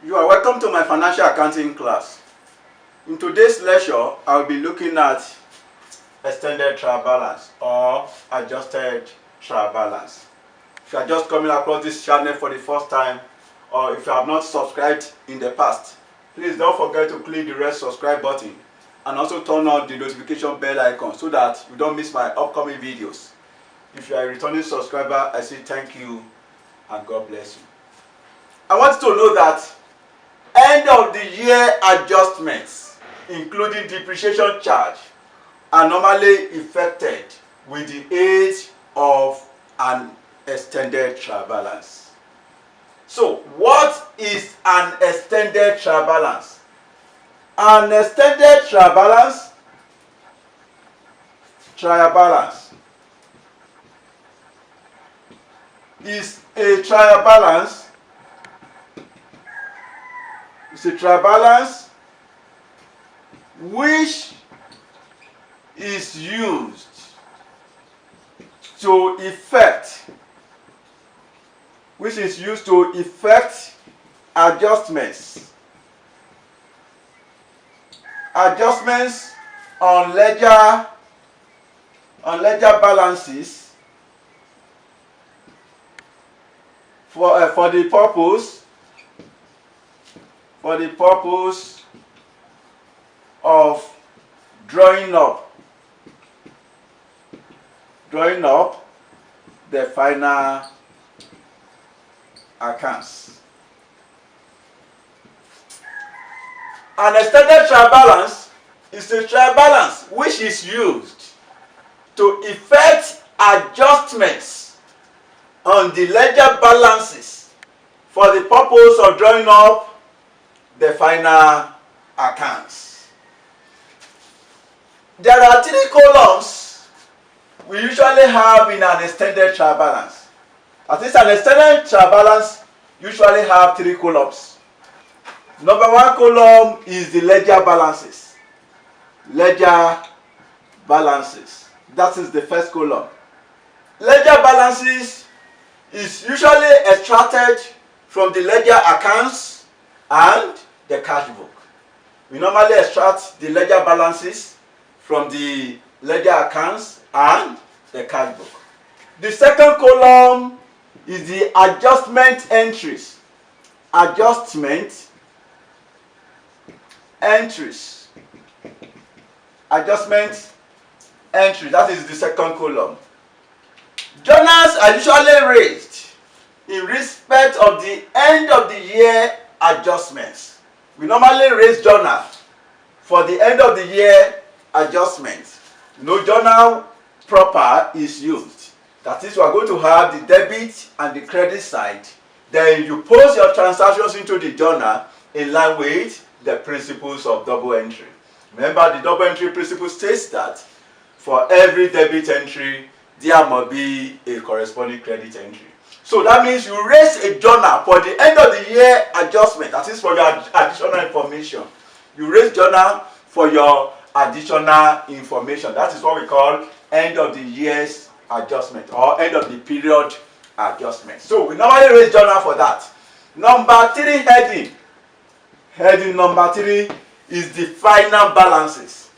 You are welcome to my financial accounting class. In today's lecture, I will be looking at extended trial balance or adjusted trial balance. If you are just coming across this channel for the first time, or if you have not subscribed in the past, please don't forget to click the red subscribe button and also turn on the notification bell icon so that you don't miss my upcoming videos. If you are a returning subscriber, I say thank you and God bless you. I want you to know that end of the year adjustments, including depreciation charge, are normally effected with the aid of an extended trial balance. So, what is an extended trial balance? An extended trial balance is a trial balance. It's a trial balance which is used to effect adjustments on ledger balances for the purpose of drawing up the final accounts. An extended trial balance is a trial balance which is used to effect adjustments on the ledger balances for the purpose of drawing up the final accounts. There are three columns we usually have in an extended trial balance. At least an extended trial balance usually have three columns. Number one column is the ledger balances. That is the first column. Ledger balances is usually extracted from the ledger accounts and the cash book. We normally extract the ledger balances from the ledger accounts and the cash book. The second column is the adjustment entries. That is the second column. Journals are usually raised in respect of the end of the year adjustments. We normally raise journal for the end of the year adjustments. No journal proper is used. That is, we are going to have the debit and the credit side. Then you post your transactions into the journal in line with the principles of double entry. Remember, the double entry principle states that for every debit entry, there must be a corresponding credit entry. So that means you raise a journal for the end of the year adjustment. That is for your additional information. You raise journal for your additional information. That is what we call end of the year's adjustment or end of the period adjustment. So we normally raise journal for that. Number three heading. Heading number three is the final balances.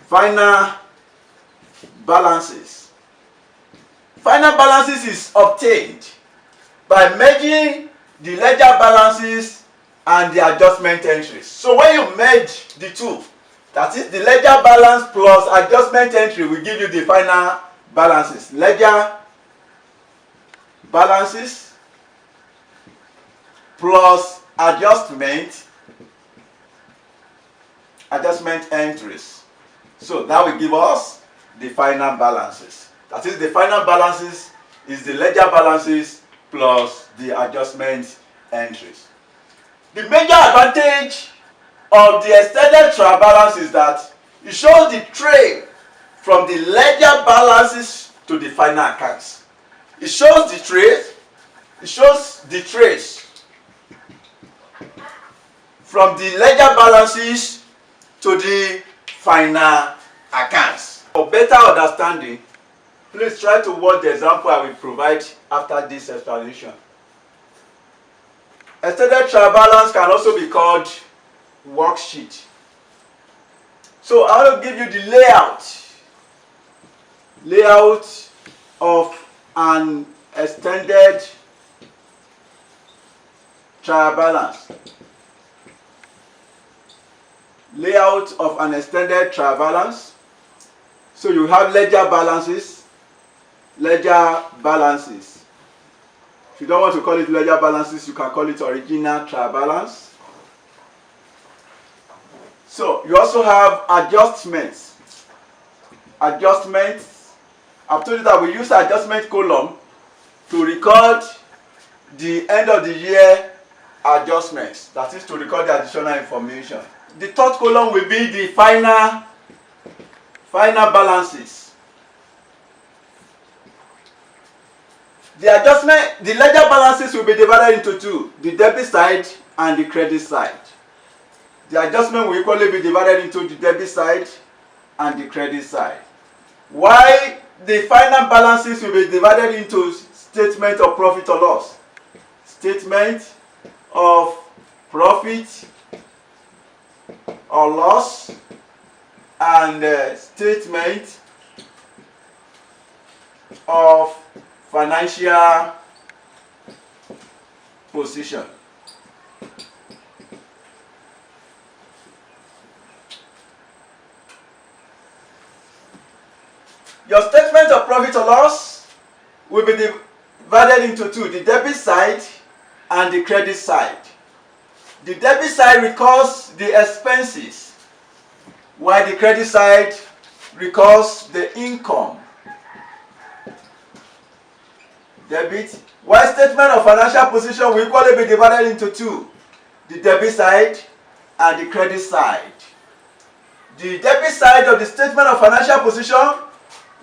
Final balances is obtained by merging the ledger balances and the adjustment entries. So when you merge the two, that is the ledger balance plus adjustment entry, will give you the final balances. Ledger balances plus adjustment entries. So that will give us the final balances. That is, the final balances is the ledger balances plus the adjustment entries. The major advantage of the extended trial balance is that it shows the trail from the ledger balances to the final accounts. It shows the trace from the ledger balances to the final accounts. For better understanding, please try to watch the example I will provide after this explanation. Extended trial balance can also be called worksheet. So I want to give you the layout of an extended trial balance. Layout of an extended trial balance. So you have ledger balances. If you don't want to call it ledger balances, you can call it original trial balance. So you also have adjustments. I've told you that we use adjustment column to record the end of the year adjustments. That is to record the additional information. The third column will be the final balances. The ledger balances will be divided into two, the debit side and the credit side. The adjustment will equally be divided into the debit side and the credit side. While the final balances will be divided into statement of profit or loss, statement of profit or loss, and statement of financial position. Your statement of profit or loss will be divided into two, the debit side and the credit side. The debit side records the expenses, while the credit side records the income. Debit. While statement of financial position will equally be divided into two, the debit side and the credit side. The debit side of the statement of financial position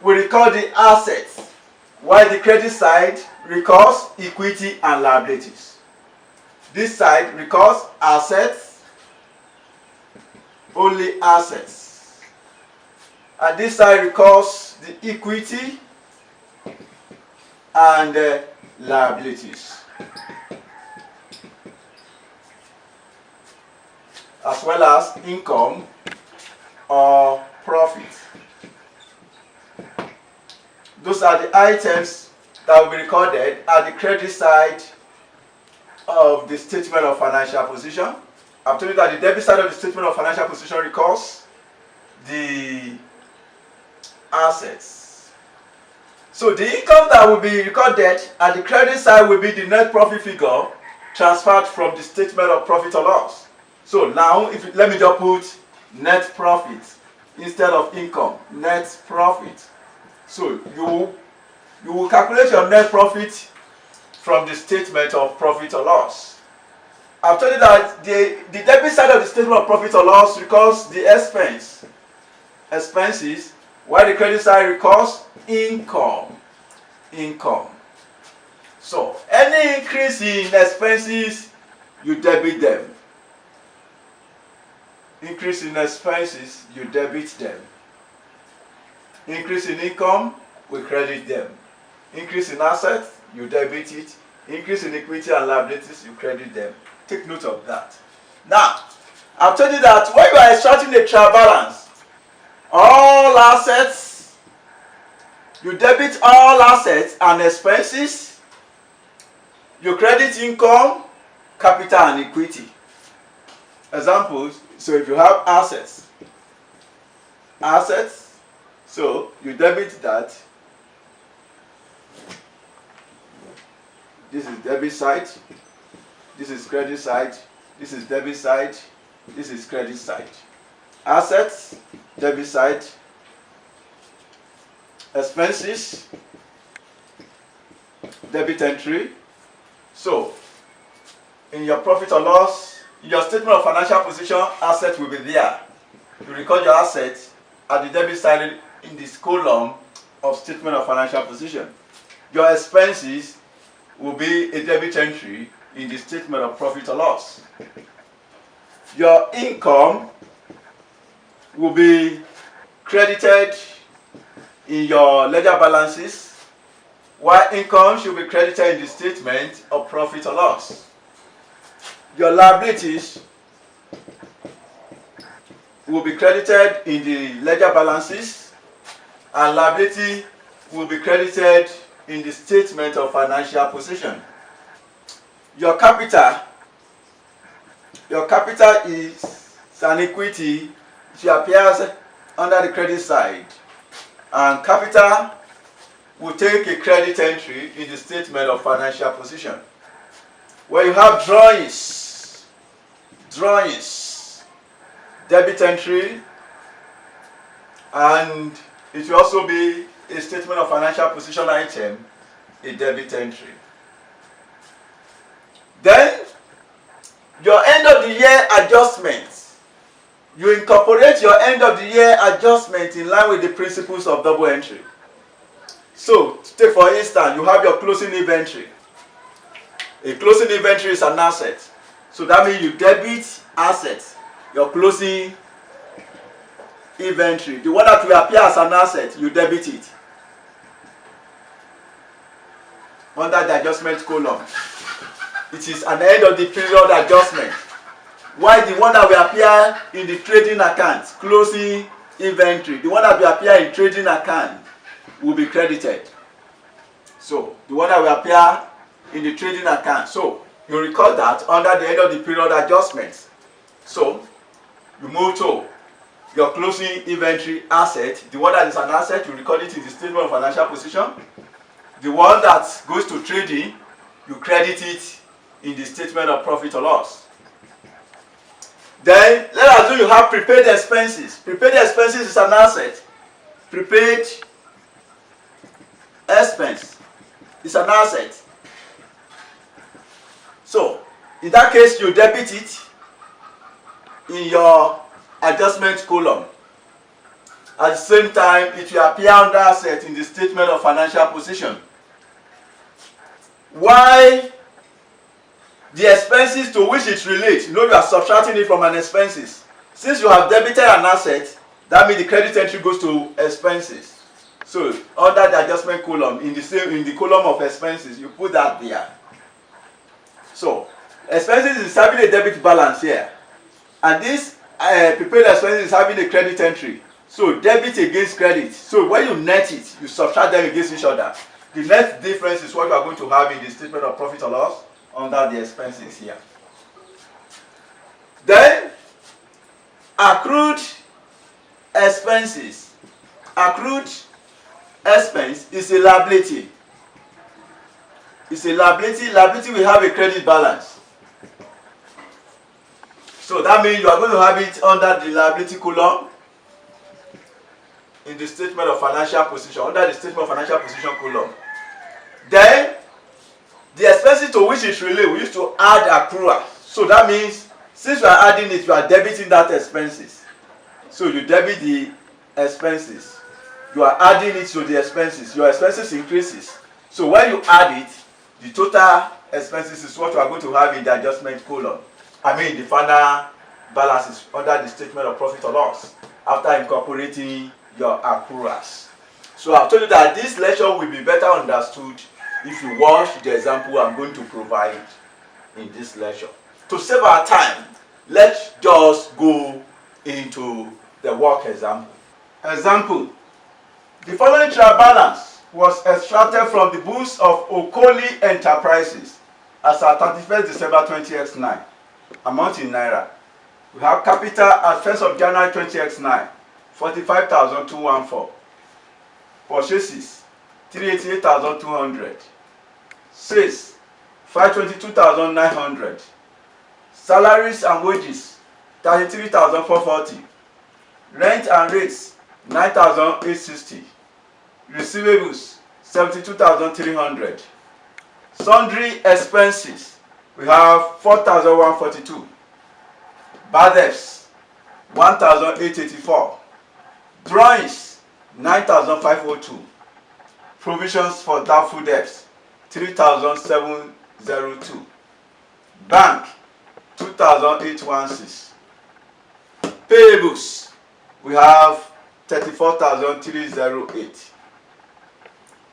will record the assets, while the credit side records equity and liabilities. This side records assets, only assets, and this side records the equity and liabilities, as well as income or profit. Those are the items that will be recorded at the credit side of the statement of financial position. I've told you that the debit side of the statement of financial position records the assets. So the income that will be recorded at the credit side will be the net profit figure transferred from the statement of profit or loss. So now, let me just put net profit instead of income. Net profit. So you will calculate your net profit from the statement of profit or loss. I've told you that the debit side of the statement of profit or loss records the expenses, while the credit side records income. So any increase in expenses, you debit them. Increase in expenses, you debit them. Increase in income, we credit them. Increase in assets, you debit it. Increase in equity and liabilities, you credit them. Take note of that. Now, I've told you that when you are extracting the trial balance, all assets, you debit all assets and expenses, you credit income, capital and equity. Examples, so if you have assets, so you debit that. This is debit side, this is credit side, this is debit side, this is credit side. Assets, debit side. Expenses, debit entry. So in your profit or loss, in your statement of financial position, assets will be there. You record your assets at the debit side in this column of statement of financial position. Your expenses will be a debit entry in the statement of profit or loss. Your income will be credited in your ledger balances, while income should be credited in the statement of profit or loss. your liabilities will be credited in the ledger balances, and liability will be credited in the statement of financial position. Your capital is an equity. It appears under the credit side, and capital will take a credit entry in the statement of financial position. Where you have drawings, debit entry, and it will also be a statement of financial position item, a debit entry. Then your end of the year adjustments. You incorporate your end of the year adjustment in line with the principles of double entry. So, take for instance, you have your closing inventory. A closing inventory is an asset. So that means you debit asset, your closing inventory. The one that will appear as an asset, you debit it under the adjustment column. It is an end of the period adjustment. While the one that will appear in the trading account, closing inventory, the one that will appear in trading account will be credited. So the one that will appear in the trading account. So you record that under the end of the period adjustments. So you move to your closing inventory asset. The one that is an asset, you record it in the statement of financial position. The one that goes to trading, you credit it in the statement of profit or loss. Then let us assume you have prepaid expenses. Prepaid expenses is an asset. Prepaid expense is an asset. So in that case, you debit it in your adjustment column. At the same time, it will appear under asset in the statement of financial position. Why the expenses to which it relates, you are subtracting it from an expenses. Since you have debited an asset, that means the credit entry goes to expenses. So under the adjustment column, in the column of expenses, you put that there. So expenses is having a debit balance here, and this prepaid expenses is having a credit entry. So debit against credit. So when you net it, you subtract them against each other. The net difference is what you are going to have in the statement of profit or loss under the expenses here. Then accrued expenses. Accrued expense is a liability. It's a liability. Liability will have a credit balance. So that means you are going to have it under the liability column in the statement of financial position, under the statement of financial position column. Then the expenses to which it relates, we used to add accrual. So that means since you are adding it, you are debiting that expenses. So you debit the expenses. You are adding it to the expenses. Your expenses increases. So when you add it, the total expenses is what you are going to have in the adjustment column. I mean the final balances under the statement of profit or loss after incorporating your accruals. So I've told you that this lecture will be better understood if you watch the example I'm going to provide in this lecture. To save our time, let's just go into the work example. Example: the following trial balance was extracted from the books of Okoli Enterprises as at 31st December 20x9. Amount in Naira. We have capital at 1st of January 20x9, 45,214. Purchases, 388,200. Sales, 522,900. Salaries and wages, 33,440. Rent and rates, 9,860. Receivables, 72,300. Sundry expenses, we have 4,142. Bad debts, 1,884. Drawings, 9,502. Provisions for doubtful debts, 3,702. Bank, 2,816. Payables, we have 34,308.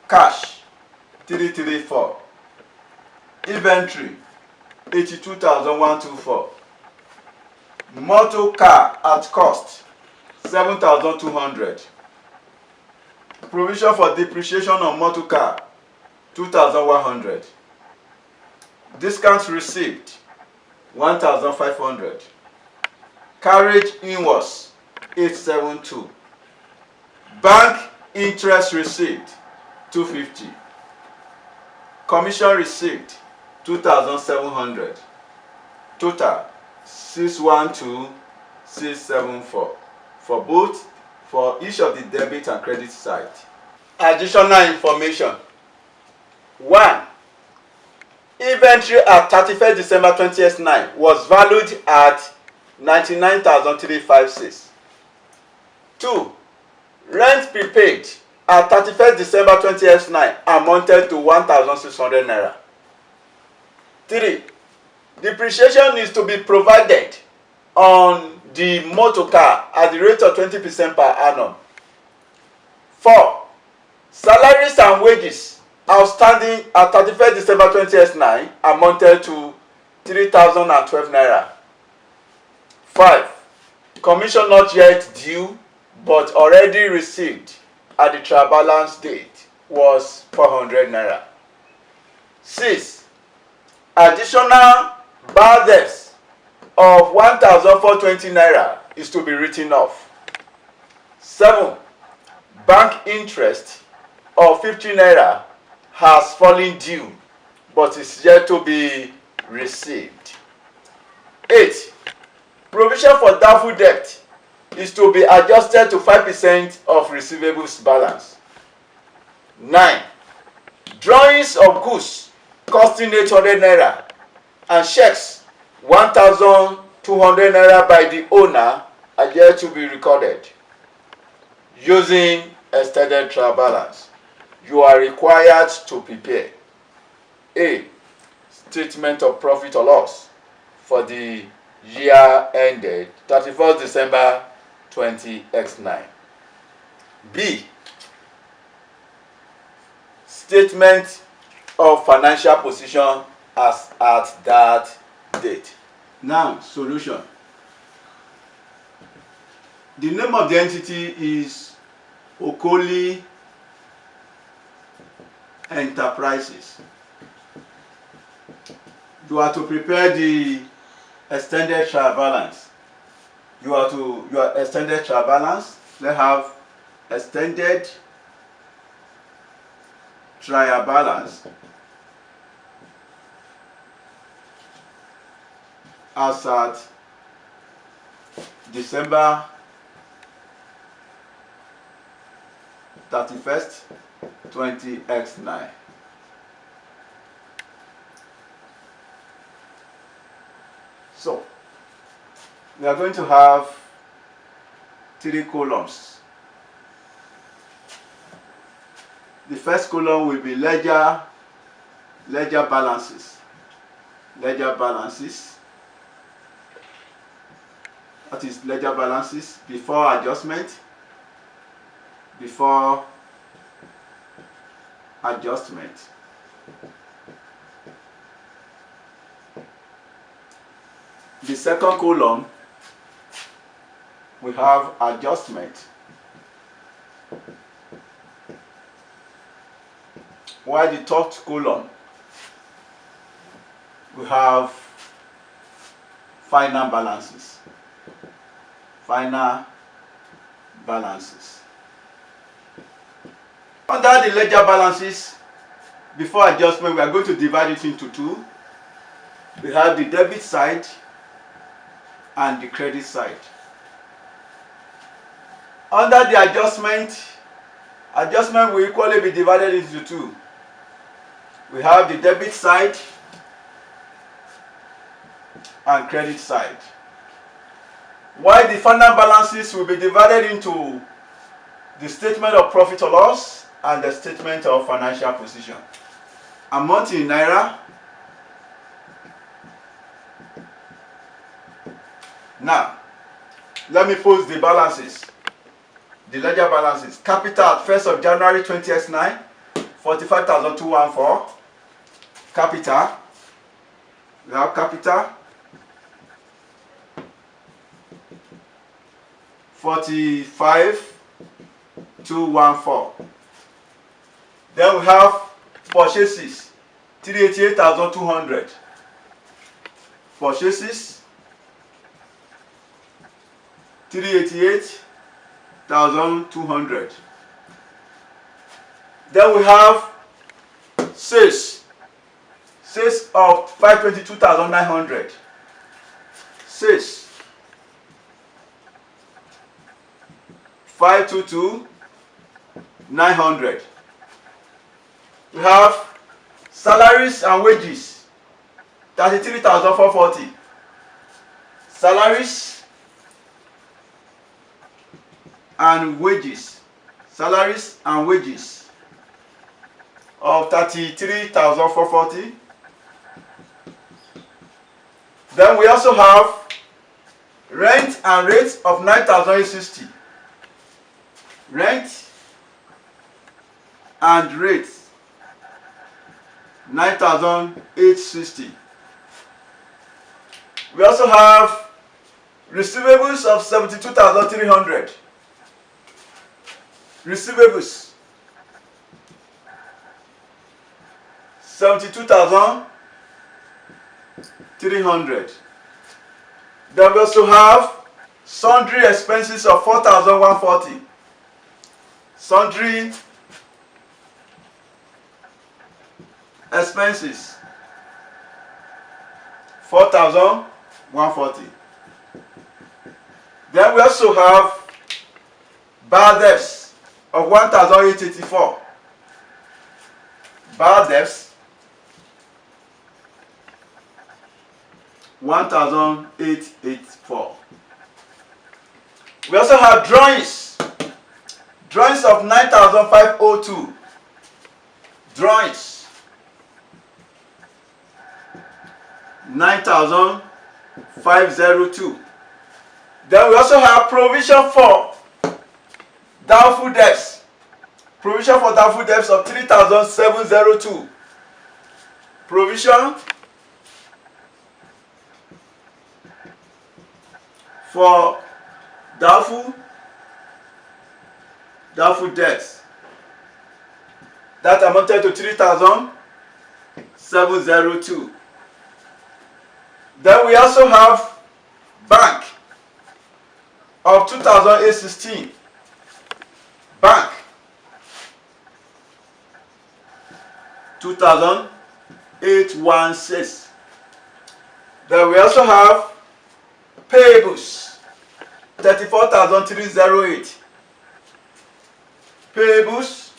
Cash, 334. Inventory, 82,124. Motor car at cost 7,200. Provision for depreciation on motor car 2,100. Discounts received 1,500. Carriage invoice 872. Bank interest received 250. Commission received 2,700. Total 612,674 for each of the debit and credit side. Additional information. 1. Inventory at 31st December 2009 was valued at 99,356. 2. Rent prepaid at 31st December 2009 amounted to 1,600 naira. 3. Depreciation is to be provided on the motor car at the rate of 20% per annum. 4. Salaries and wages outstanding at 31st December 2009 amounted to 3,012 naira. 5. Commission not yet due but already received at the trial balance date was 400 naira. 6. Additional bad debts of 1,420 naira is to be written off. 7. Bank interest of 50 naira has fallen due but is yet to be received. 8. Provision for doubtful debt is to be adjusted to 5% of receivables balance. 9. Drawings of goods costing 800 naira and checks 1,200 naira by the owner are yet to be recorded. Using extended trial balance, you are required to prepare a statement of profit or loss for the year ended 31st December 2009. B. Statement of financial position as at that date. Now, solution. The name of the entity is Okoli Enterprises. You are to prepare the extended trial balance. Your extended trial balance. Let's have extended trial balance as at December 31st, 2009. So, we are going to have 3 columns. The first column will be ledger balances. Ledger balances. That is ledger balances before adjustment. Before adjustment. The second column, we have adjustment. While the third column, we have final balances. Final balances. Under the ledger balances, before adjustment, we are going to divide it into 2. We have the debit side and the credit side. Under the adjustment will equally be divided into 2. We have the debit side and credit side. While the final balances will be divided into the statement of profit or loss and the statement of financial position. Amount in naira. Now, let me post the balances. The ledger balances. Capital at 1st of January 2009, 45,214. Capital. We have capital 45,214. Then we have purchases 388,200. Purchases 388,200. Then we have sales of 522,900. Sales 522,900. We have salaries and wages 33,440. Salaries and wages. Salaries and wages of 33,440. Then we also have rent and rates of 9,860. Rent and rates 9,860. We also have receivables of 72,300. Receivables 72,300. Then we also have sundry expenses of 4,140. Sundry expenses 4,140. Then we also have bad debts of 1,884. Bad debts 1,884. We also have drawings of 9,502. Drawings 9,502. Then we also have provision for doubtful debts. Provision for doubtful debts of 3,702. Provision for doubtful debts that amounted to 3,702. Then we also have bank of 2,816. Bank 2,816. Then we also have payables 34,308. Payables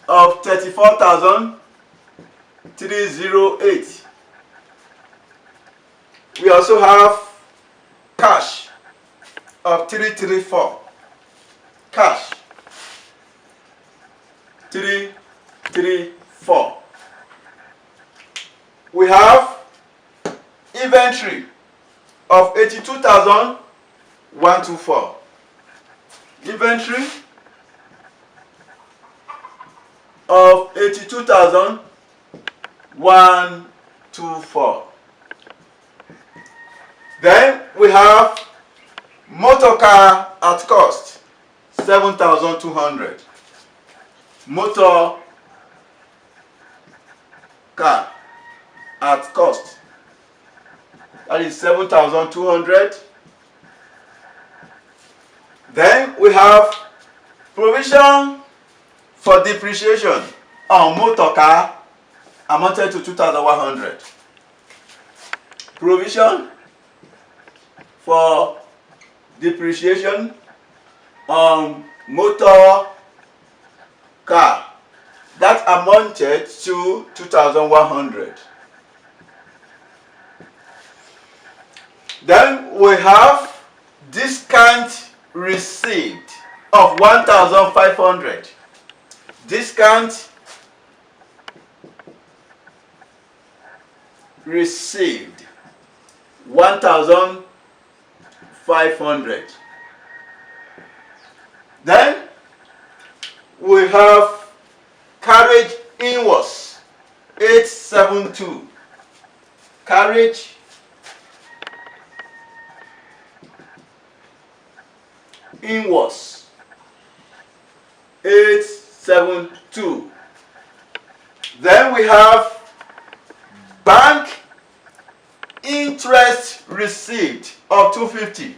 of 34,308. We also have cash of 334. Cash 334. We have inventory of 82,124. Inventory of 82,124. Then we have motor car at cost 7,200. Motor car at cost, that is 7,200. Then we have provision for depreciation on motor car amounted to 2,100. Provision for depreciation on motor car, that amounted to 2,100. Then we have discount received of 1,500. Discount received 1,500. Then we have carriage inwards 872. Carriage inwards 872. Then we have bank interest received of 250.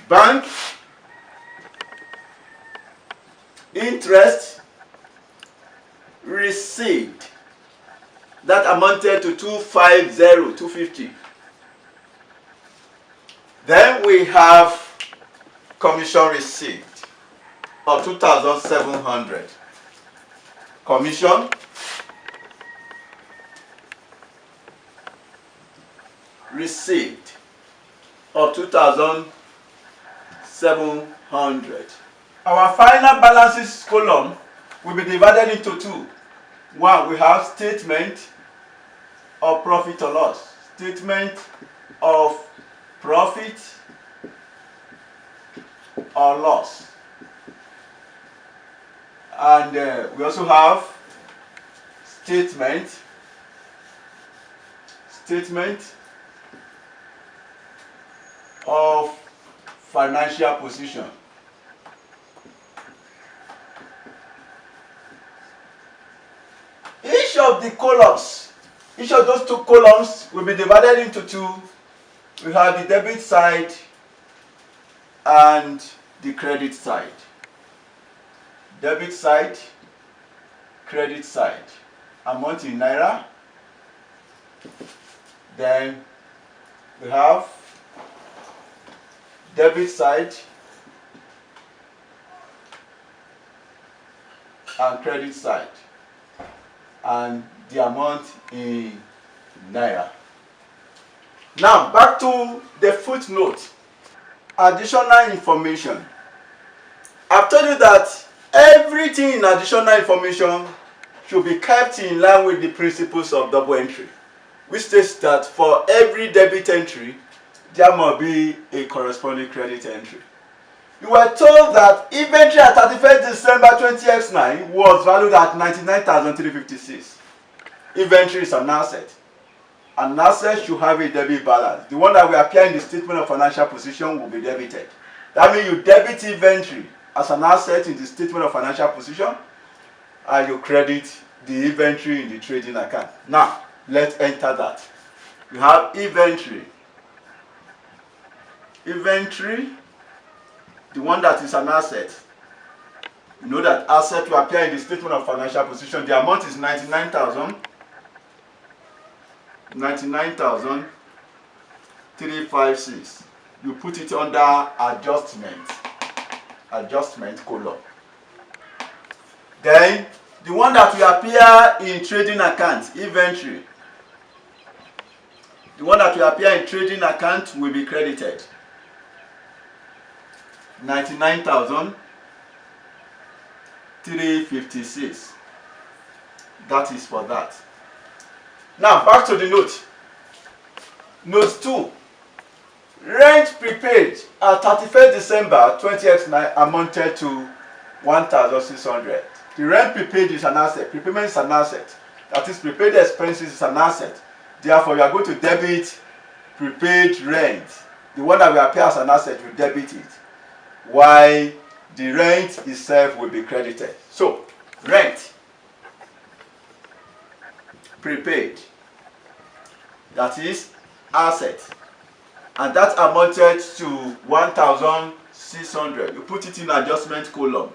Bank interest received, that amounted to 250. Then we have commission received of 2,700. Commission received of 2,700. Our final balances column will be divided into two. One, we have statement of profit or loss. Statement of profit or loss. And we also have statement of financial position. Each of the columns, each of those two columns will be divided into two. We have the debit side and the credit side. Debit side, credit side. Amount in naira. Then we have debit side and credit side, and the amount in naira. Now back to the footnote. Additional information. I've told you that everything in additional information should be kept in line with the principles of double entry, which states that for every debit entry there must be a corresponding credit entry. You were told that inventory at 31st December 20x9 was valued at 99,356. Inventory is an asset. An asset should have a debit balance. The one that will appear in the statement of financial position will be debited. That means you debit inventory as an asset in the statement of financial position, and you credit the inventory in the trading account. Now, let's enter that. You have inventory. Inventory, the one that is an asset. You know that asset will appear in the statement of financial position. The amount is 99,356. You put it under adjustment column. Then the one that will appear in trading account, inventory. The one that will appear in trading account will be credited. 99,356. That is for that. Now back to the note. Note 2. Rent prepaid at 31st December 20x9 amounted to 1,600. The rent prepaid is an asset. Prepayment is an asset. That is, prepaid expenses is an asset. Therefore, you are going to debit prepaid rent. The one that will appear as an asset, you debit it, while the rent itself will be credited. So, rent prepaid, that is asset, and that amounted to 1,600. You put it in adjustment column,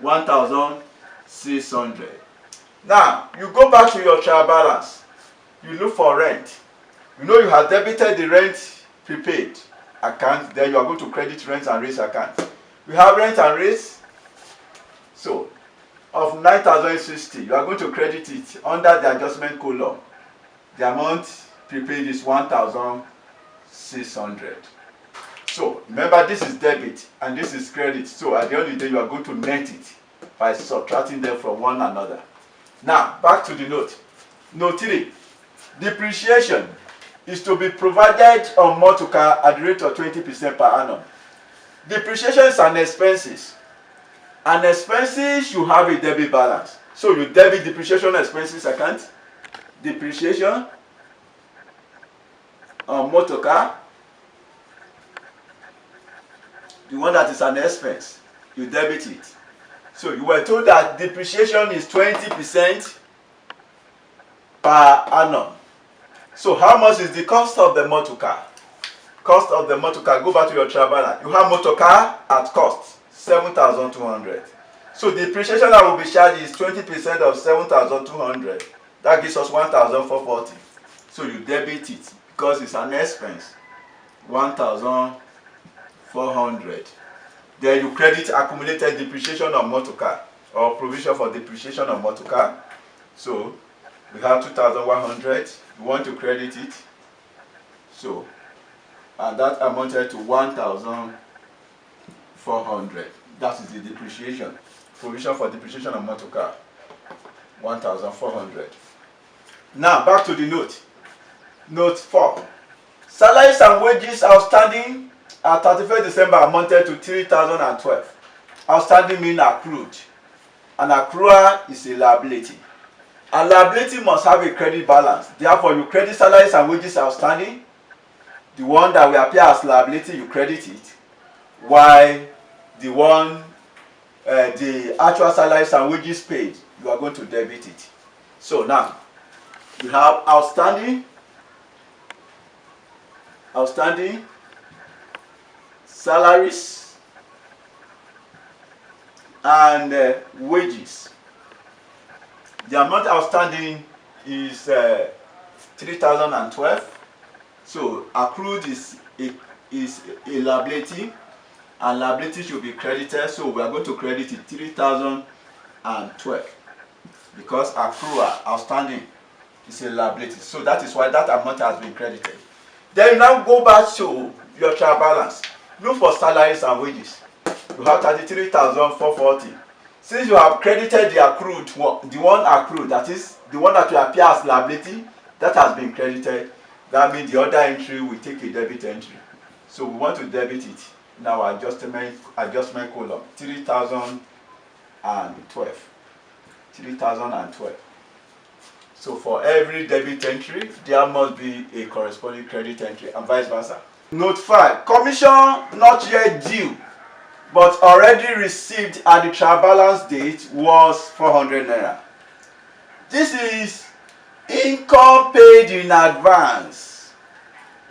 1,600. Now you go back to your trial balance. You look for rent. You know you have debited the rent prepaid account, then you are going to credit rent and rates account. We have rent and rates. So of 9,060, you are going to credit it under the adjustment column. The amount prepaid is 1,600. So remember, this is debit and this is credit. So at the end of the day, you are going to net it by subtracting them from one another. Now back to the note. Note 3. Depreciation is to be provided on motor car at the rate of 20% per annum. Depreciation is an expenses. An expenses should have a debit balance. So you debit depreciation expenses account, depreciation on motor car, the one that is an expense, you debit it. So you were told that depreciation is 20% per annum. So how much is the cost of the motor car? Cost of the motor car, go back to your trial balance. You have motor car at cost 7,200. So the depreciation that will be charged is 20% of 7,200. That gives us 1,440. So you debit it because it's an expense. 1,400. Then you credit accumulated depreciation on motor car or provision for depreciation on motor car. So we have 2,100. You want to credit it. So and that amounted to 1,400. That is the depreciation. Provision for depreciation on motor car. 1,400. Now back to the note. Note 4. Salaries and wages outstanding at 31st December amounted to 3,012. Outstanding means accrued. An accrual is a liability. A liability must have a credit balance. Therefore, you credit salaries and wages outstanding. The one that will appear as liability, you credit it. While the one, the actual salaries and wages paid, you are going to debit it. So now, we have outstanding, salaries, and wages. The amount outstanding is 3,012. So accrued is a liability, and liability should be credited. So we are going to credit it 3,012 because accrual outstanding is a liability. So that is why that amount has been credited. Then you now go back to your trial balance. Look for salaries and wages. You have 33,440. Since you have credited the accrued one, the one accrued, that is the one that will appear as liability, that has been credited. That means the other entry will take a debit entry. So we want to debit it in our adjustment column. 3,012. 3,012. So for every debit entry, there must be a corresponding credit entry, and vice versa. Note 5. Commission not yet due, but already received at the trial balance date was 400 naira. This is income paid in advance.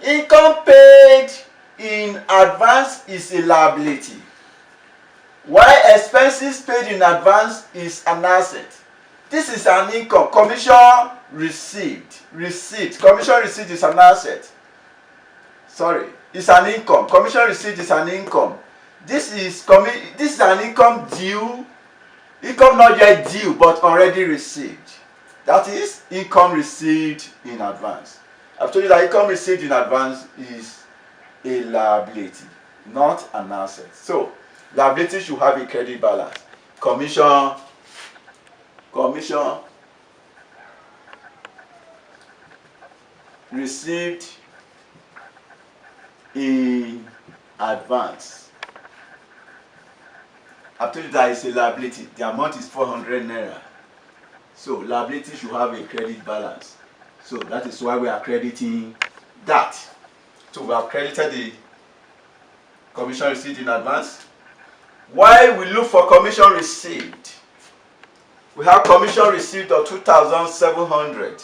Income paid in advance is a liability, while expenses paid in advance is an asset. This is an income. Commission received. Commission received is an asset. Sorry, it's an income. Commission received is an income. This is an income due. Income not yet due but already received. That is income received in advance. I've told you that income received in advance is a liability, not an asset. So liability should have a credit balance. Commission received in advance. I've told you that it's a liability. The amount is 400 naira. So liability should have a credit balance. So that is why we are crediting that. So we have credited the commission received in advance. While we look for commission received, we have commission received of 2,700.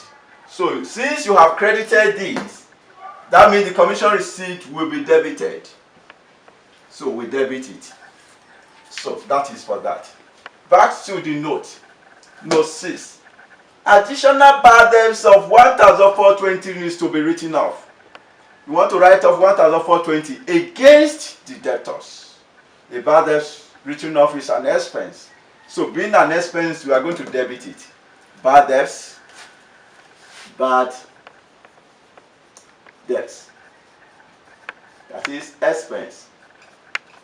So since you have credited these, that means the commission received will be debited. So we debit it. So that is for that. Back to the note. Note 6. Additional bad debts of 1,420 needs to be written off. You want to write off 1,420 against the debtors. The bad debts written off is an expense. So being an expense, we are going to debit it. Bad debts. That is expense.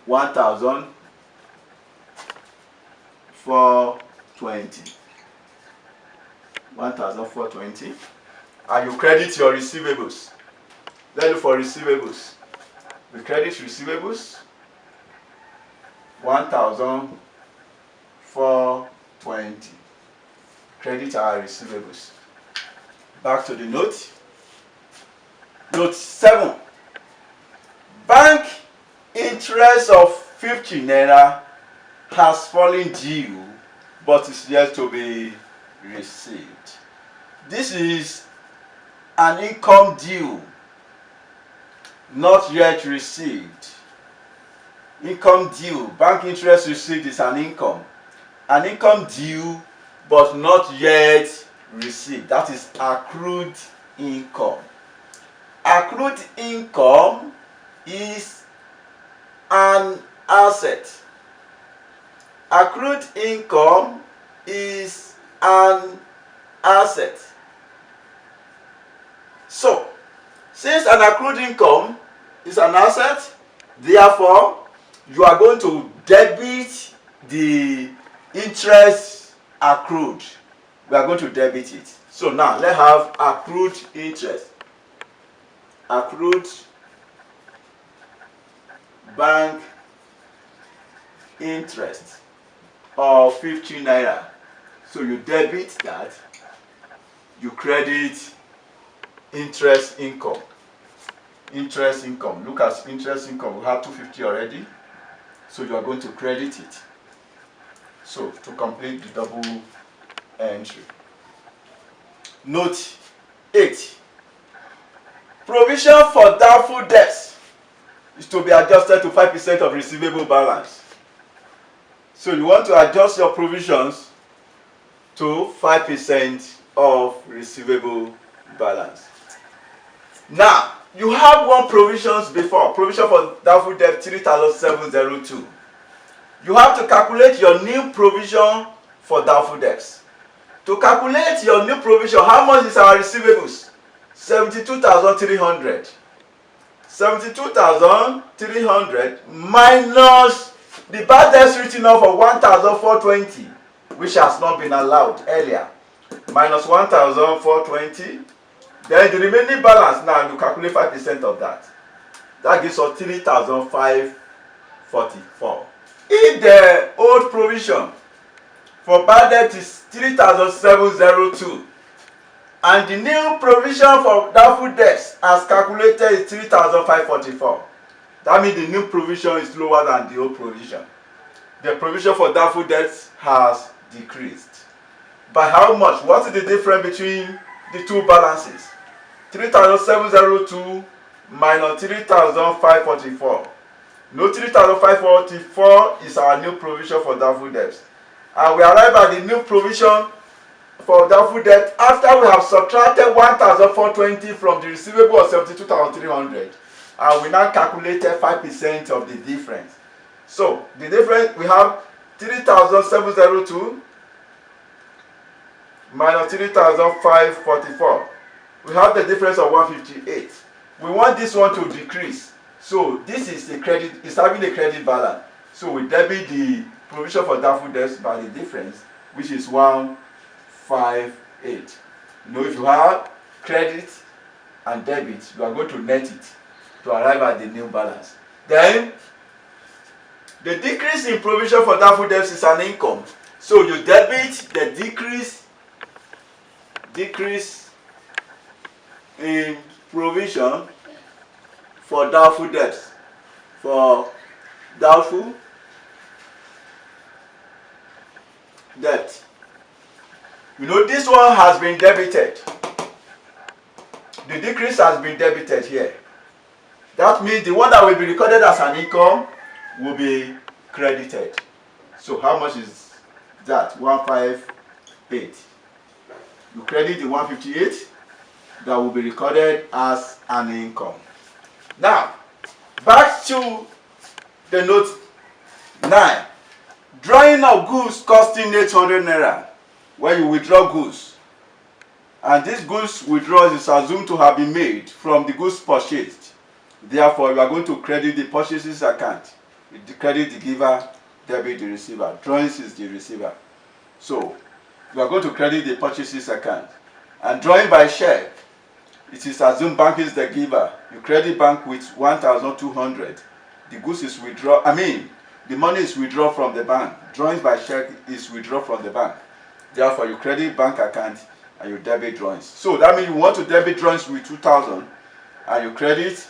1,420. 1,420. And you credit your receivables. Let's look for receivables. We credit receivables. 1,420. credit our receivables. Back to the note. Note 7. Bank interest of 50 naira has fallen due but is yet to be received. This is an income due, not yet received. Income due, bank interest received is an income. An income due but not yet received. That is accrued income. Accrued income is an asset. Accrued income is an asset. So, since an accrued income is an asset, therefore, you are going to debit the interest accrued. We are going to debit it. So now, let's have accrued interest. Accrued bank interest of 50 naira. So you debit that, you credit interest income. Interest income. Look at interest income. We have 250 already. So you are going to credit it. So to complete the double entry. Note 8. Provision for doubtful debts is to be adjusted to 5% of receivable balance. So you want to adjust your provisions to 5% of receivable balance. Now, you have one provisions before. Provision for doubtful debt 3,702. You have to calculate your new provision for doubtful debts. To calculate your new provision, how much is our receivables? 72,300. 72,300 minus the bad debts written off of 1,420, which has not been allowed earlier. Minus 1,420. Then the remaining balance, now you calculate 5% of that. That gives us 3,544. If the old provision for bad debt is 3,702, and the new provision for doubtful debts as calculated is 3,544, that means the new provision is lower than the old provision. The provision for doubtful debts has decreased. By how much? What is the difference between the two balances? 3,702 minus 3,544. No, 3,544 is our new provision for doubtful debts. And we arrive at the new provision for doubtful debt after we have subtracted 1,420 from the receivable of 72,300. And we now calculated 5% of the difference. So, the difference, we have 3,702 minus 3,544. We have the difference of 158. We want this one to decrease. So this is the credit, it's having a credit balance. So we debit the provision for doubtful debts by the difference, which is 158. You know, if you have credit and debit, you are going to net it to arrive at the new balance. Then the decrease in provision for doubtful debts is an income. So you debit the decrease in provision for doubtful debts. For doubtful debt. You know, this one has been debited. The decrease has been debited here. That means the one that will be recorded as an income will be credited. So how much is that? 158. You credit the 158 that will be recorded as an income. Now, back to the note 9. Drawing of goods costing 800 naira. When you withdraw goods, and this goods withdrawal is assumed to have been made from the goods purchased. Therefore, you are going to credit the purchases account. You credit the giver, debit the receiver. Drawings is the receiver. So, you are going to credit the purchases account. And drawing by check, it is assumed bank is the giver. You credit bank with 1,200. The goods is withdrawn. The money is withdrawn from the bank. Drawings by check is withdrawn from the bank. Therefore, you credit bank account and you debit drawings. So that means you want to debit drawings with 2,000 and you credit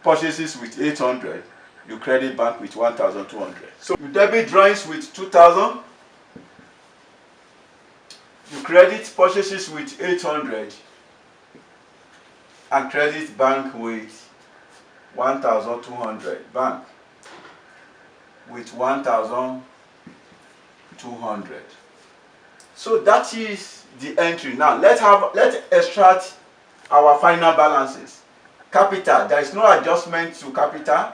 purchases with 800. You credit bank with 1,200. So you debit drawings with 2,000. You credit purchases with 800 and credit bank with 1,200. Bank with 1,200. So that is the entry. Now let's extract our final balances. Capital, there is no adjustment to capital.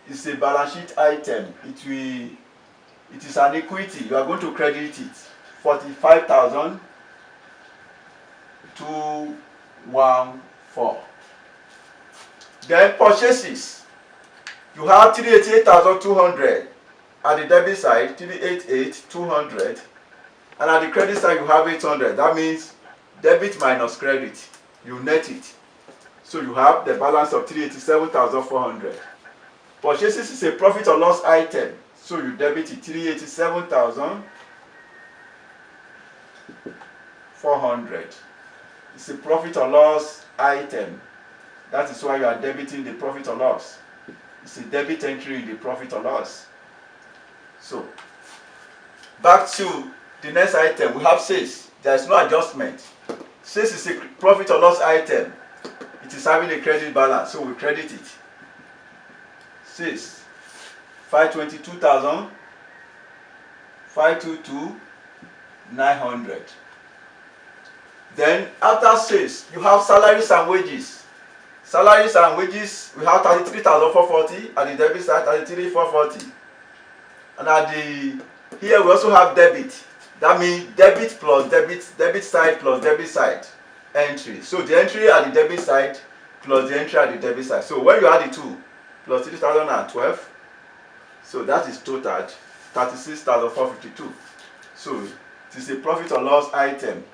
It's a balance sheet item. It is an equity. You are going to credit it. 45,214. Then purchases. You have 388,200 at the debit side, 388,200, and at the credit side you have 800. That means debit minus credit. You net it. So you have the balance of 387,400. Purchases is a profit or loss item. So you debit it 387,400. It's a profit or loss item. That is why you are debiting the profit or loss. It's a debit entry in the profit or loss. So back to the next item, we have sales. There is no adjustment. Sales is a profit or loss item. It is having a credit balance, so we credit it. Sales 522,000, 522,900. Then after sales, you have salaries and wages. Salaries and wages, we have 33,440 at the debit side, 33,440. And at the here we also have debit. That means debit plus debit side plus debit side entry. So the entry at the debit side plus the entry at the debit side. So when you add the two, plus 3,012, so that is total 36,452. So it is a profit or loss item.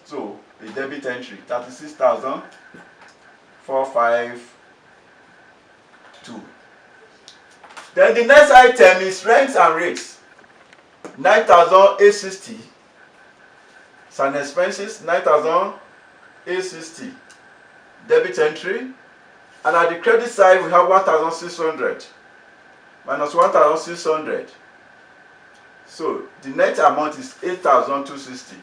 So a debit entry 36,452. Then the next item is rents and rates. 9,860. It's an expenses 9,860. Debit entry. And at the credit side, we have 1,600 minus 1,600. So the net amount is 8,260.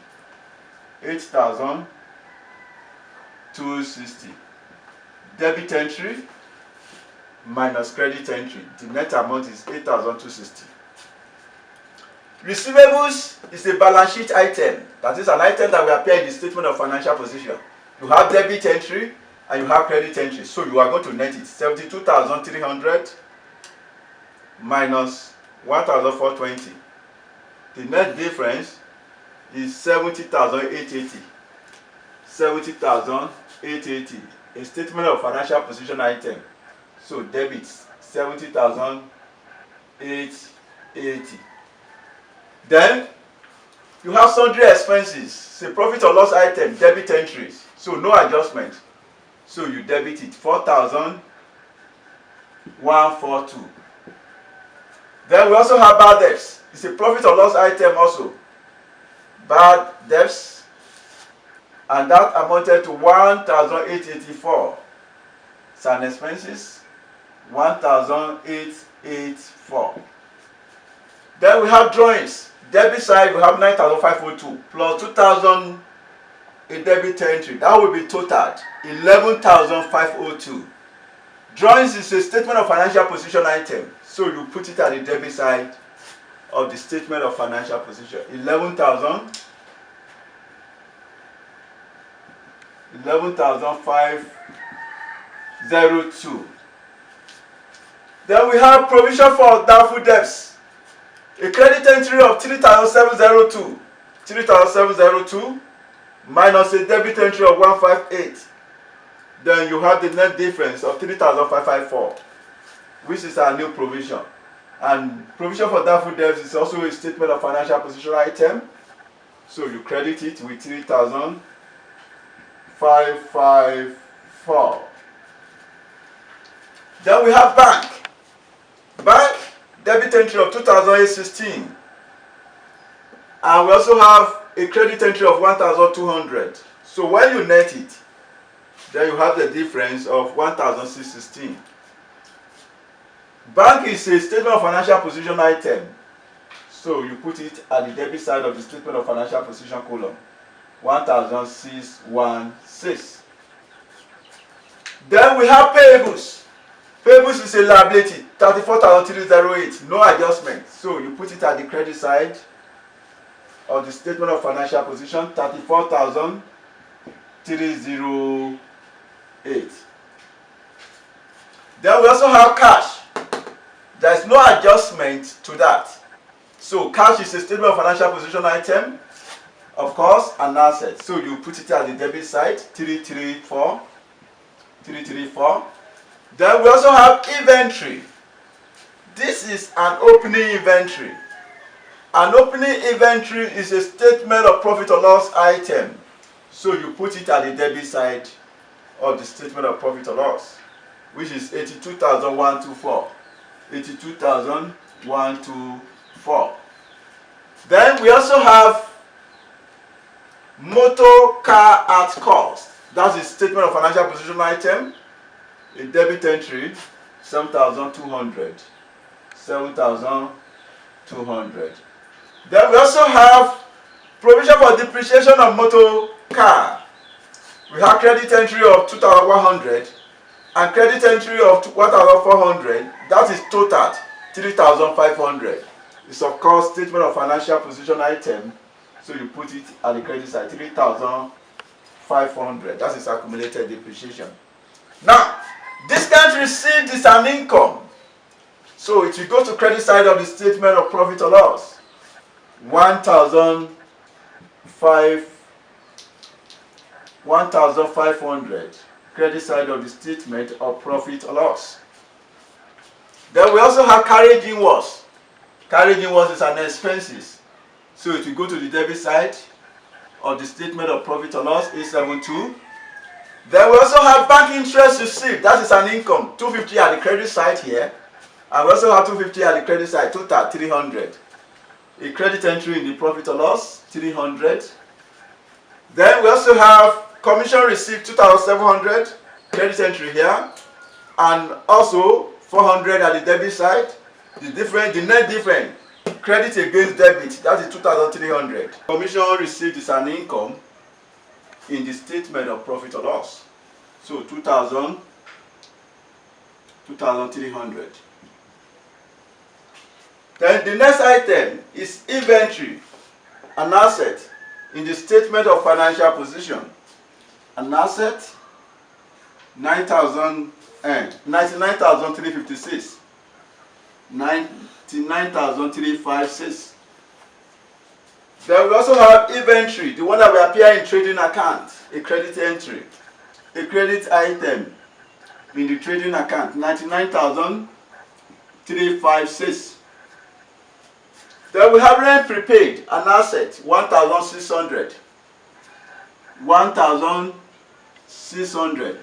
8,260. Debit entry minus credit entry. The net amount is 8,260. Receivables is a balance sheet item. That is an item that will appear in the statement of financial position. You have debit entry and you have credit entry. So you are going to net it 72,300 minus 1,420. The net difference is 70,880. 70,880. A statement of financial position item. So debit 70,880. Then you have sundry expenses. It's a profit or loss item, debit entries. So no adjustment. So you debit it 4,142. Then we also have bad debts. It's a profit or loss item also. Bad debts. And that amounted to 1,884. It's an expenses 1,884. Then we have drawings. Debit side we have 9,502 plus 2,000 a debit entry. That will be totaled 11,502. Drawings is a statement of financial position item. So you put it at the debit side of the statement of financial position. 11,502. Then we have provision for doubtful debts. A credit entry of 3,702. 3,702 minus a debit entry of 158. Then you have the net difference of 3,554, which is our new provision. And provision for doubtful debts is also a statement of financial position item. So you credit it with 3,554. Then we have bank. Bank debit entry of 2,816. And we also have a credit entry of 1,200. So when you net it, then you have the difference of 1,616. Bank is a statement of financial position item. So you put it at the debit side of the statement of financial position column. 1,616. Then we have payables. Payables is a liability, 34,308, no adjustment. So you put it at the credit side of the statement of financial position, 34,308. Then we also have cash. There is no adjustment to that. So cash is a statement of financial position item, of course, an asset. So you put it at the debit side, 334. Then we also have inventory. This is an opening inventory. An opening inventory is a statement of profit or loss item. So you put it at the debit side of the statement of profit or loss, which is 82,124. 82,124. Then we also have motor car at cost. That's a statement of financial position item. A debit entry, 7,200. 7,200. Then we also have provision for depreciation of motor car. We have credit entry of 2,100 and credit entry of 1,400. That is total 3,500. It's of course statement of financial position item. So you put it at the credit side, 3,500. That is accumulated depreciation. Now, discount received is an income. So it will go to credit side of the statement of profit or loss. 1,500. Credit side of the statement of profit or loss. Then we also have carriage inwards. Carriage inwards is an expenses. So it will go to the debit side of the statement of profit or loss, 872. Then we also have bank interest received. That is an income. 250 at the credit side here. And we also have 250 at the credit side. Total 300. A credit entry in the profit or loss, 300. Then we also have commission received, 2,700. Credit entry here. And also 400 at the debit side. The net difference, credit against debit, that is 2,300. Commission received is an income in the statement of profit or loss. So 2,300. Then the next item is inventory, an asset in the statement of financial position. An asset, 99,356. 99,356. Then we also have inventory, the one that will appear in trading account, a credit entry, a credit item in the trading account, 99,356. Then we have rent prepaid, an asset, 1,600. 1,600.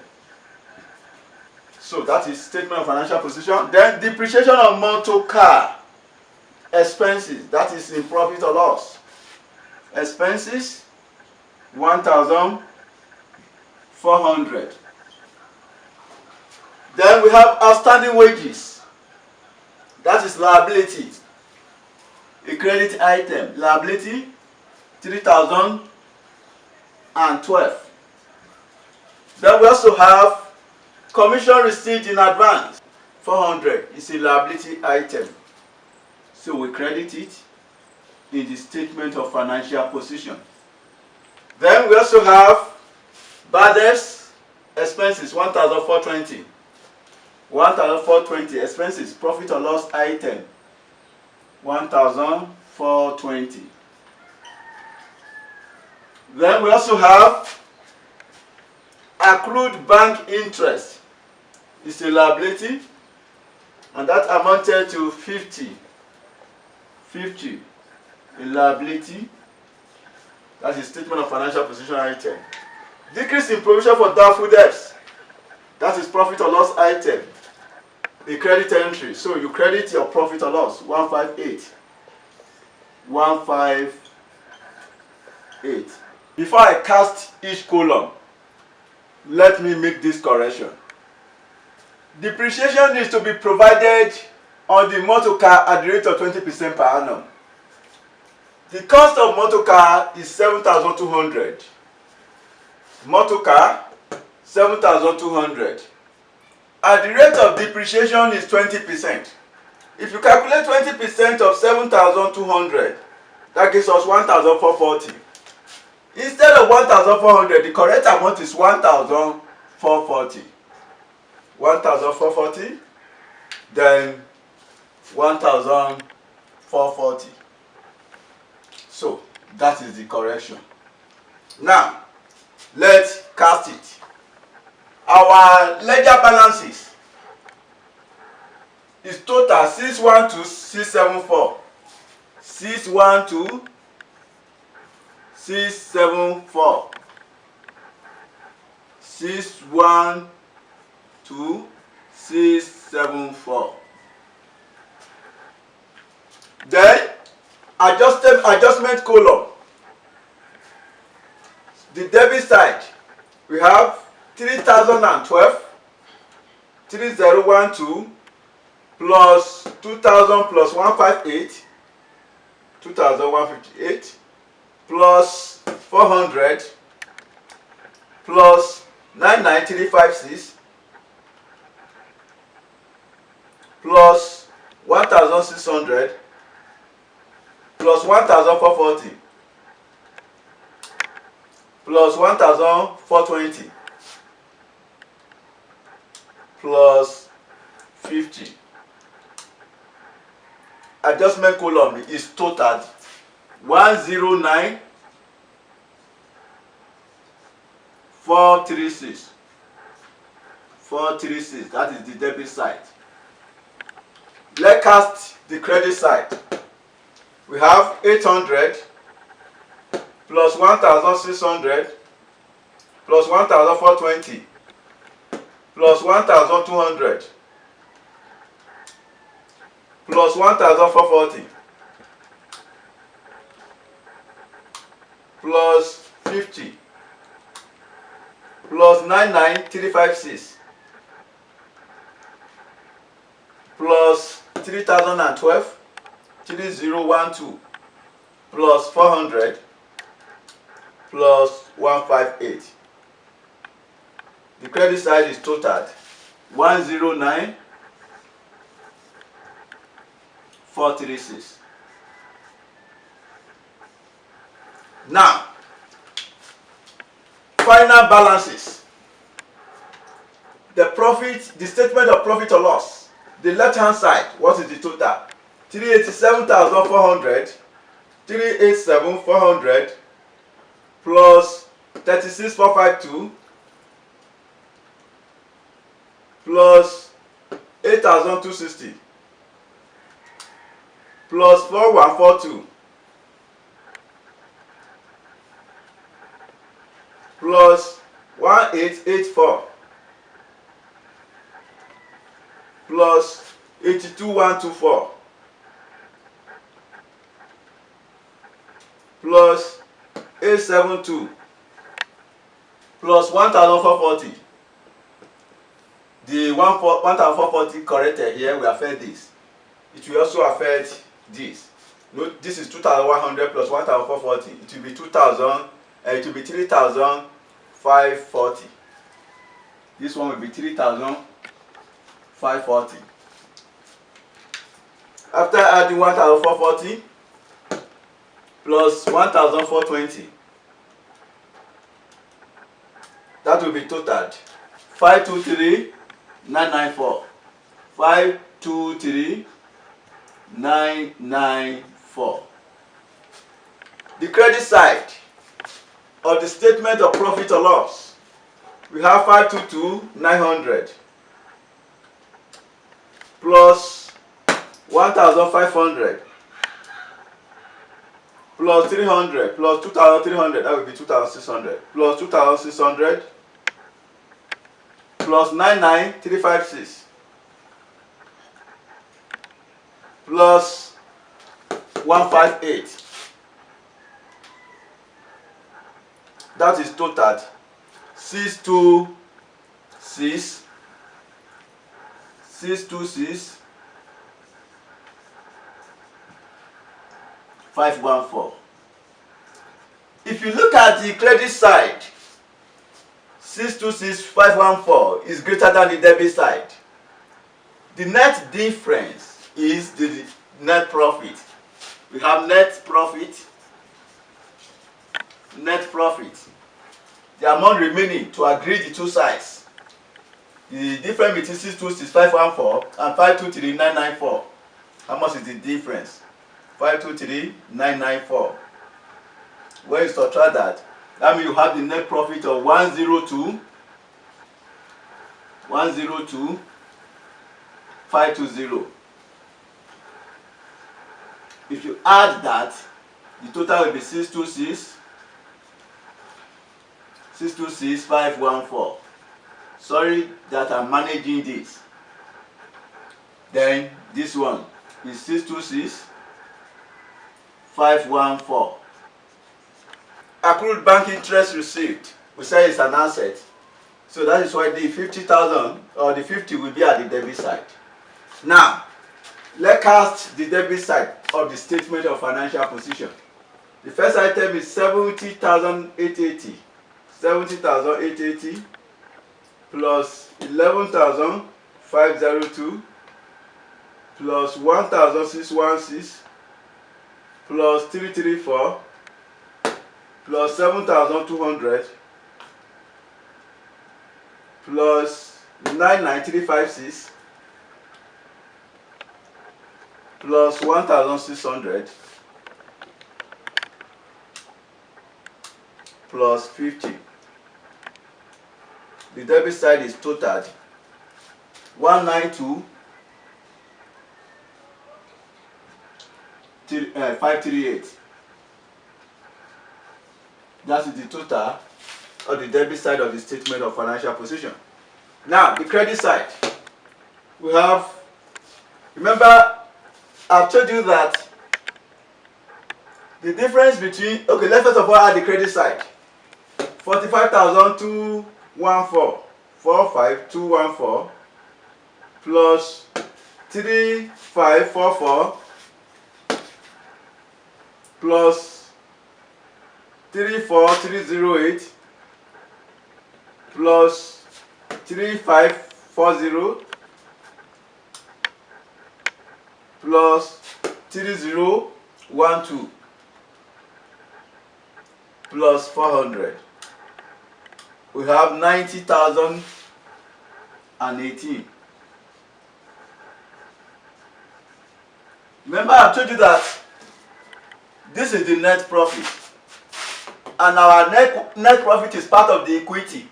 So that is statement of financial position. Then depreciation of motor car expenses, that is in profit or loss. Expenses 1,400. Then we have outstanding wages, that is liability, a credit item, liability 3,012. Then we also have commission received in advance, 400, is a liability item. So we credit it in the statement of financial position. Then we also have bad debts expenses, 1,420. 1,420 expenses, profit or loss item, 1,420. Then we also have accrued bank interest. It's a liability, and that amounted to 50. 50, a liability. That's a statement of financial position item. Decrease in provision for doubtful debts. That is profit or loss item. A credit entry. So you credit your profit or loss, 158. 158. 8. Before I cast each column, let me make this correction. Depreciation needs to be provided on the motor car at the rate of 20% per annum. The cost of motor car is 7,200. Motor car 7,200. At the rate of depreciation is 20%. If you calculate 20% of 7,200, that gives us 1,440. Instead of 1,400, the correct amount is 1,440. 1,440, then 1,440. So that is the correction. Now let's cast it. Our ledger balances is total 612,674. 612,674. 612,674. Then adjustment column. The debit side, we have 3,012, 3012 plus 2,000 plus 158, 2,158 plus 400 plus 99356 plus 1,600 plus 1,440 plus 1,420 plus 50. Adjustment column is totaled 109,436. 436. That is the debit side. Let's cast the credit side. We have 800 plus 1,600 plus 1,420 plus 1,200 plus 1,440 plus 50 plus 99356 plus 3,012 3012 plus 400 plus 158. The credit side is totaled 109,436. Now, final balances. The statement of profit or loss. The left hand side, what is the total? 387,400, 387,400 plus 36,452 plus 8,260 plus 4,142 plus 1,884 plus 82,124 plus 872 plus 1,440. The 1,440 corrected here will affect this. It will also affect this. Note this is 2,100 plus 1,440. It will be 2,000. It will be 3,540. This one will be 3,540. After adding 1,440 plus 1,420, that will be totaled 523,994. 523,994. The credit side of the statement of profit or loss, we have 522,900 plus 1,500 plus 300 plus 2,300, that will be 2,600 plus 2,600 plus 99356 plus 158 that is totaled 626 514. If you look at the credit side, 626 514 is greater than the debit side. The net difference is the net profit. We have net profit, the amount remaining to agree the two sides. The difference between 626 514 and 523 994. How much is the difference? 523 994. When you subtract that means you have the net profit of 102 520. If you add that, the total will be 626 514. Sorry that I'm managing this. Then this one is 626 514. Accrued bank interest received, we say it's an asset. So that is why the 50,000 or the 50 will be at the debit side. Now, let's cast the debit side of the statement of financial position. The first item is 70,880. 70,880 plus 11,502 plus 1,616 plus 334 plus 7,200 plus 99356 plus 1,600 plus 50. The debit side is totaled 192 538. That is the total of the debit side of the statement of financial position. Now, the credit side. We have, remember, I've told you that the difference between, okay, let's first of all add the credit side. 45,214, 45214 plus 3544 plus 34308 plus 3540 plus 3012 plus 400. We have 90,018. Remember, I told you that this is the net profit, and our net profit is part of the equity,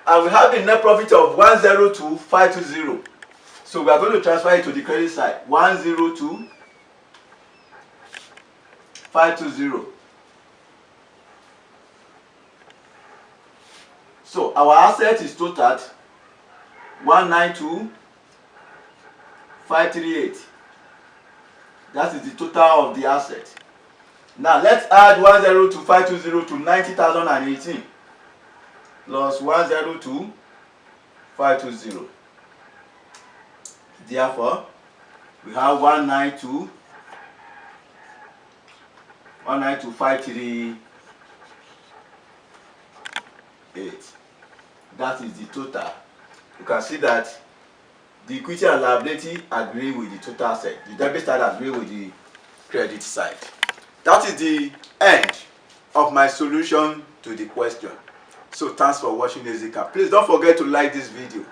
and we have the net profit of 102 520. So we are going to transfer it to the credit side. 102 520. So our asset is totaled 192 538. That is the total of the asset. Now let's add 102 520 to 90,018 plus 102 520. Therefore, we have 192 538. That is the total. You can see that the equity and liability agree with the total asset. The debit side agree with the credit side. That is the end of my solution to the question. So thanks for watching Ezeka. Please don't forget to like this video.